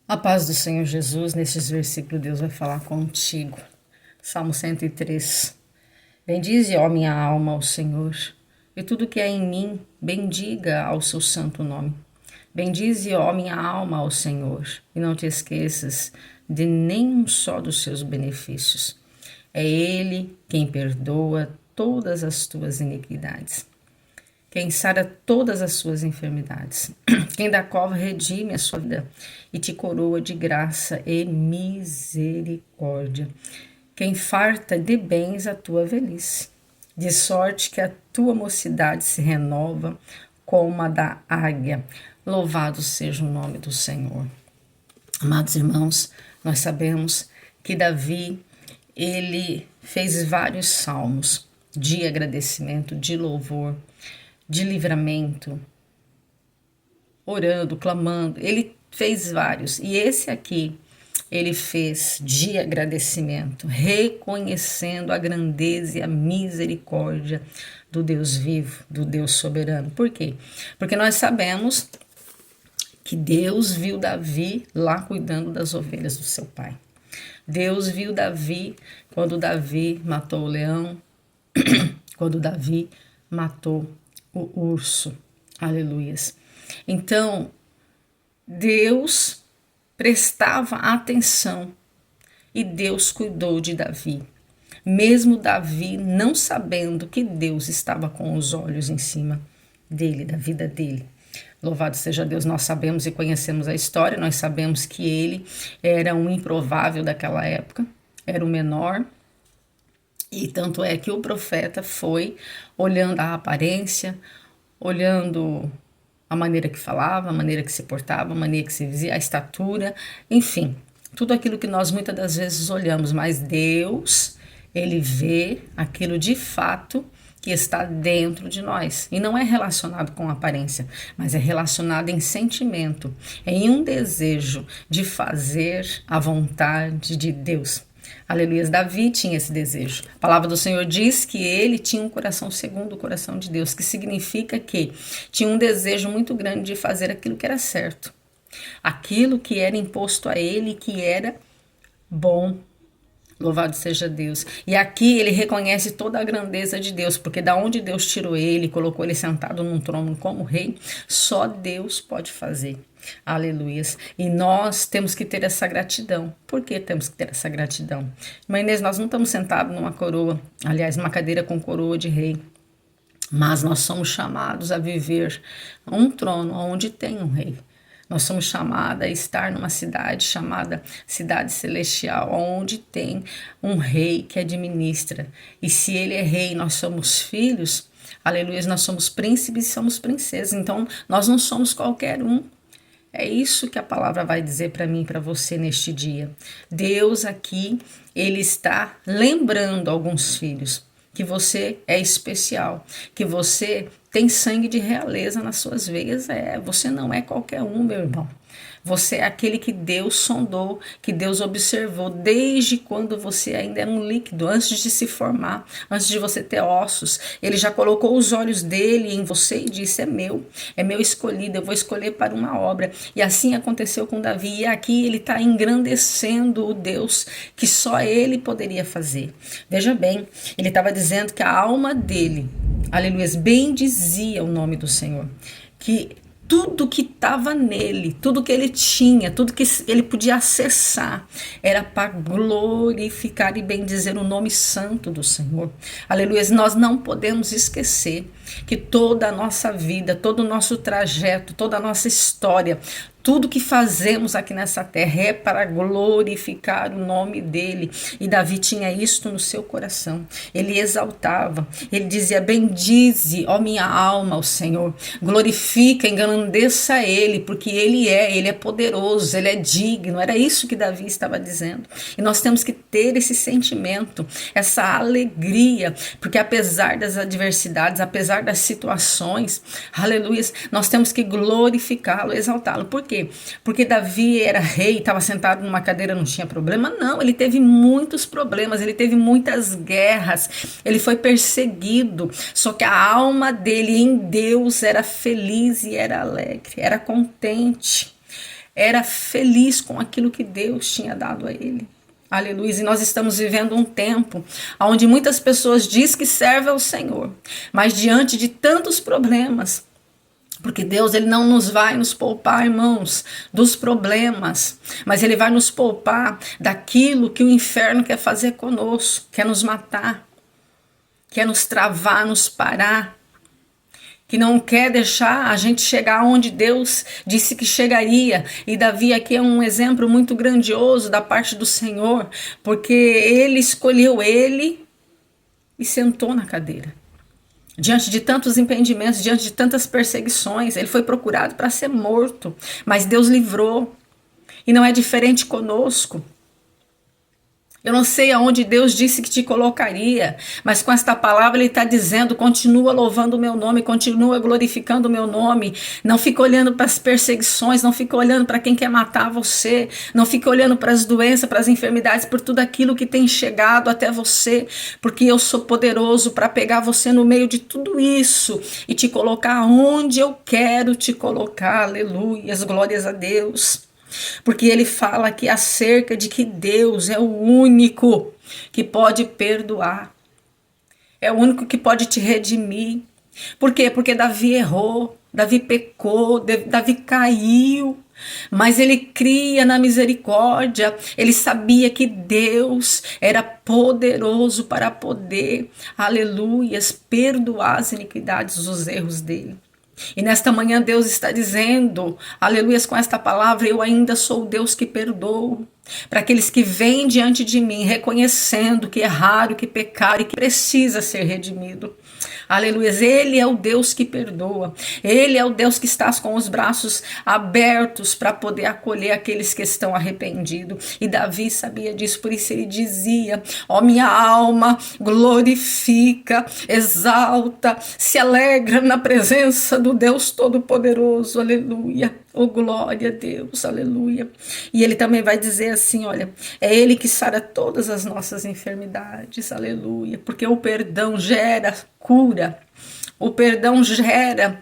A paz do Senhor Jesus, nestes versículos Deus vai falar contigo. Salmo 103. Bendize, ó minha alma, ao Senhor, e tudo que é em mim, bendiga ao seu santo nome. Bendize, ó minha alma, ao Senhor, e não te esqueças de nenhum só dos seus benefícios. É Ele quem perdoa todas as tuas iniquidades, quem sara todas as suas enfermidades, quem da cova redime a sua vida e te coroa de graça e misericórdia, quem farta de bens a tua velhice, de sorte que a tua mocidade se renova como a da águia. Louvado seja o nome do Senhor. Amados irmãos, nós sabemos que Davi, ele fez vários salmos de agradecimento, de louvor, de livramento, orando, clamando. Ele fez vários. E esse aqui, ele fez de agradecimento, reconhecendo a grandeza e a misericórdia do Deus vivo, do Deus soberano. Por quê? Porque nós sabemos que Deus viu Davi lá cuidando das ovelhas do seu pai. Deus viu Davi quando Davi matou o leão, quando Davi matou o urso. Aleluias. Então, Deus prestava atenção e Deus cuidou de Davi. Mesmo Davi não sabendo que Deus estava com os olhos em cima dele, da vida dele. Louvado seja Deus, nós sabemos e conhecemos a história, nós sabemos que ele era um improvável daquela época, era o menor. E tanto é que o profeta foi olhando a aparência, olhando a maneira que falava, a maneira que se portava, a maneira que se dizia, a estatura, enfim, tudo aquilo que nós muitas das vezes olhamos, mas Deus, ele vê aquilo de fato que está dentro de nós. E não é relacionado com aparência, mas é relacionado em sentimento, em um desejo de fazer a vontade de Deus. Aleluia. Davi tinha esse desejo. A palavra do Senhor diz que ele tinha um coração segundo o coração de Deus, que significa que tinha um desejo muito grande de fazer aquilo que era certo, aquilo que era imposto a ele, que era bom. Louvado seja Deus. E aqui ele reconhece toda a grandeza de Deus, porque da onde Deus tirou ele, colocou ele sentado num trono como rei, só Deus pode fazer. Aleluias. E nós temos que ter essa gratidão. Por que temos que ter essa gratidão? Irmã Inês, nós não estamos sentados numa coroa, aliás, numa cadeira com coroa de rei, mas nós somos chamados a viver um trono onde tem um rei. Nós somos chamados a estar numa cidade chamada Cidade Celestial, onde tem um rei que administra. E se ele é rei, nós somos filhos, aleluia, nós somos príncipes e somos princesas. Então, nós não somos qualquer um. É isso que a palavra vai dizer para mim e para você neste dia. Deus aqui, ele está lembrando alguns filhos que você é especial, que você tem sangue de realeza nas suas veias. Você não é qualquer um, meu irmão. Você é aquele que Deus sondou, que Deus observou desde quando você ainda era um líquido, antes de se formar, antes de você ter ossos. Ele já colocou os olhos dele em você e disse: é meu escolhido, eu vou escolher para uma obra. E assim aconteceu com Davi. E aqui ele está engrandecendo o Deus que só ele poderia fazer. Veja bem, ele estava dizendo que a alma dele, aleluia, bendizia o nome do Senhor, que tudo que estava nele, tudo que ele tinha, tudo que ele podia acessar, era para glorificar e bendizer o nome santo do Senhor. Aleluia. Nós não podemos esquecer que toda a nossa vida, todo o nosso trajeto, toda a nossa história, tudo que fazemos aqui nessa terra é para glorificar o nome dele. E Davi tinha isto no seu coração. Ele exaltava, ele dizia: bendize, ó minha alma, o Senhor. Glorifica, engrandeça ele, porque ele é poderoso, ele é digno. Era isso que Davi estava dizendo. E nós temos que ter esse sentimento, essa alegria, porque apesar das adversidades, apesar das situações, aleluia, nós temos que glorificá-lo, exaltá-lo. Por quê? Porque Davi era rei, estava sentado numa cadeira, não tinha problema? Não, ele teve muitos problemas, ele teve muitas guerras, ele foi perseguido, só que a alma dele em Deus era feliz e era alegre, era contente. era feliz com aquilo que Deus tinha dado a ele. Aleluia. E nós estamos vivendo um tempo onde muitas pessoas dizem que servem ao Senhor, mas diante de tantos problemas, porque Deus, ele não nos vai nos poupar, irmãos, dos problemas, mas ele vai nos poupar daquilo que o inferno quer fazer conosco, quer nos matar, quer nos travar, nos parar, que não quer deixar a gente chegar onde Deus disse que chegaria. E Davi aqui é um exemplo muito grandioso da parte do Senhor, porque ele escolheu ele e sentou na cadeira. Diante de tantos impedimentos, diante de tantas perseguições, ele foi procurado para ser morto, mas Deus livrou. E não é diferente conosco. Eu não sei aonde Deus disse que te colocaria, mas com esta palavra ele está dizendo, continua louvando o meu nome, continua glorificando o meu nome, não fica olhando para as perseguições, não fica olhando para quem quer matar você, não fica olhando para as doenças, para as enfermidades, por tudo aquilo que tem chegado até você, porque eu sou poderoso para pegar você no meio de tudo isso e te colocar onde eu quero te colocar, aleluia, glórias a Deus. Porque ele fala aqui acerca de que Deus é o único que pode perdoar, é o único que pode te redimir. Por quê? Porque Davi errou, Davi pecou, Davi caiu, mas ele cria na misericórdia, ele sabia que Deus era poderoso para poder, aleluias, perdoar as iniquidades, os erros dele. E nesta manhã Deus está dizendo, aleluias, com esta palavra, eu ainda sou o Deus que perdoo. Para aqueles que vêm diante de mim, reconhecendo que erraram, que pecaram e que precisa ser redimido. Aleluia, ele é o Deus que perdoa, ele é o Deus que está com os braços abertos para poder acolher aqueles que estão arrependidos. E Davi sabia disso, por isso ele dizia, ó minha alma, glorifica, exalta, se alegra na presença do Deus Todo-Poderoso, aleluia. Oh, glória a Deus, aleluia. E ele também vai dizer assim, olha, é ele que sara todas as nossas enfermidades, aleluia, porque o perdão gera cura, o perdão gera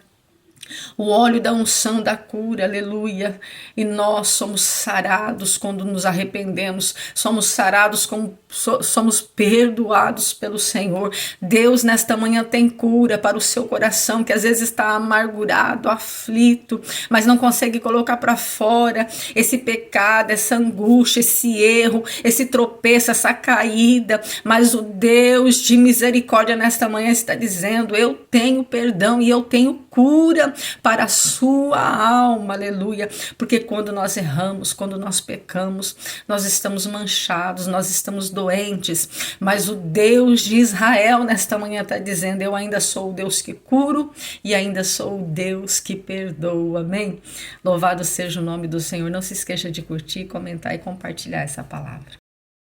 o óleo da unção da cura, aleluia. E nós somos sarados quando nos arrependemos, somos sarados, somos perdoados pelo Senhor. Deus nesta manhã tem cura para o seu coração, que às vezes está amargurado, aflito, mas não consegue colocar para fora esse pecado, essa angústia, esse erro, esse tropeço, essa caída. Mas o Deus de misericórdia nesta manhã está dizendo, eu tenho perdão e eu tenho cura para a sua alma, aleluia, porque quando nós erramos, quando nós pecamos, nós estamos manchados, nós estamos doentes, mas o Deus de Israel nesta manhã está dizendo, eu ainda sou o Deus que curo e ainda sou o Deus que perdoa, amém? Louvado seja o nome do Senhor, não se esqueça de curtir, comentar e compartilhar essa palavra.